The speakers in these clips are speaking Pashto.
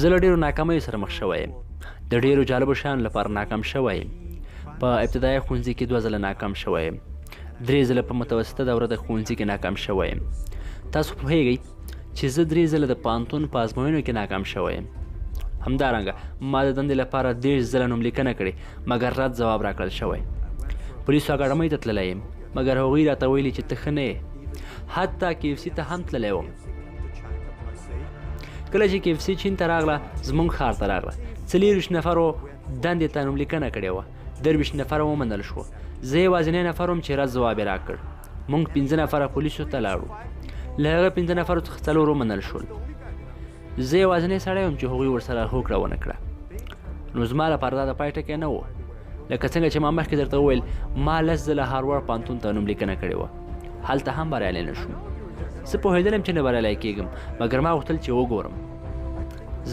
زه له ډېرو ناکامیو سره مخ شوی یم. د ډېرو جالبو شیانو لپاره ناکام شوی یم. په ابتدایي ښوونځي کې 2 ځله ناکام شوی یم. 3 ځله په متوسطه دوره د ښوونځي کې ناکام شوی یم. تاسو پوهیږئ چې زه 3 ځله د پوهنتون په ازموینو کې ناکام شوی یم. همدارنګه ما د دندې لپاره 30 ځله نوملیکنه کړې مګر رد ځواب راکړل شوی. پولیسو اکاډمۍ ته تللی یم مګر هغوی راته ویلي چې ته ښه نه یې. حتی KFC ته هم تللی وم. کله چې KFC چین ته راغله زموږ ښار ته راغله. 24 نفرو دندې ته نوملیکنه کړې وه. 23 نفره ومنل شو. زه یوازینی نفر وم چې رد ځواب یې راکړ. موږ 15 نفره پولیسو ته لاړو. له هغه 15 نفرو څخه 4 ومنل شول. زه یوازینی سړی وم چې هغوی ورسره هوکړه ونه کړه. نو زما لپاره دا د پای ټکی نه و. لکه څنګه چې ما مخکې درته وویل ما 10 ځله هاروارډ پوهنتون ته نوملیکنه کړې وه. هلته هم بریالی نه شوم. زه پوهېدلم چې نه بریالی کېږم مګر ما غوښتل چې وګورم.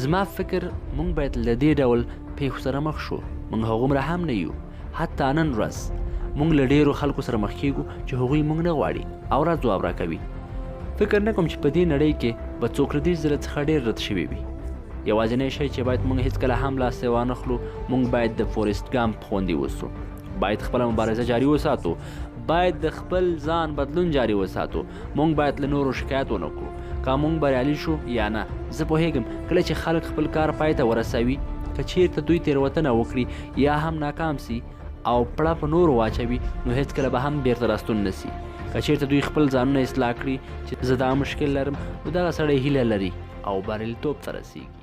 زما فکر موږ باید له دې ډول پیښو سره مخ شو. موږ هغومره هم نه یو. حتی نن ورځ موږ له ډېرو خلکو سره مخ کېږو چې هغوی موږ نه غواړي او رد ځواب راکوي. فکر نه کوم چې په دې نړۍ کې به څوک له 30 ځله څخه ډېر رد شوي وي. یوازینی شی چې باید موږ هېڅکله هم لاستی وانخلو موږ باید د فورست ګامپ غوندې اوسو. باید خپله مبارزه جاري وساتو. باید د خپل ځان بدلون جاري وساتو. موږ باید له نورو شکایت ونه کړو که موږ بریالي شو یا نه. زه پوهیږم کله چې خلک خپل کار پای ته ورسوي که چیرته دوی تېروتنه وکړي یا هم ناکام سي او پړه په نورو واچوي نو هېڅکله به هم بیرته راستون نه سي. که چیرته دوی خپل ځانونه اصلاح کړي چې زه دا مشکل لرم نو دغه سړی هیله لري او بریالیتوب ته رسیږي.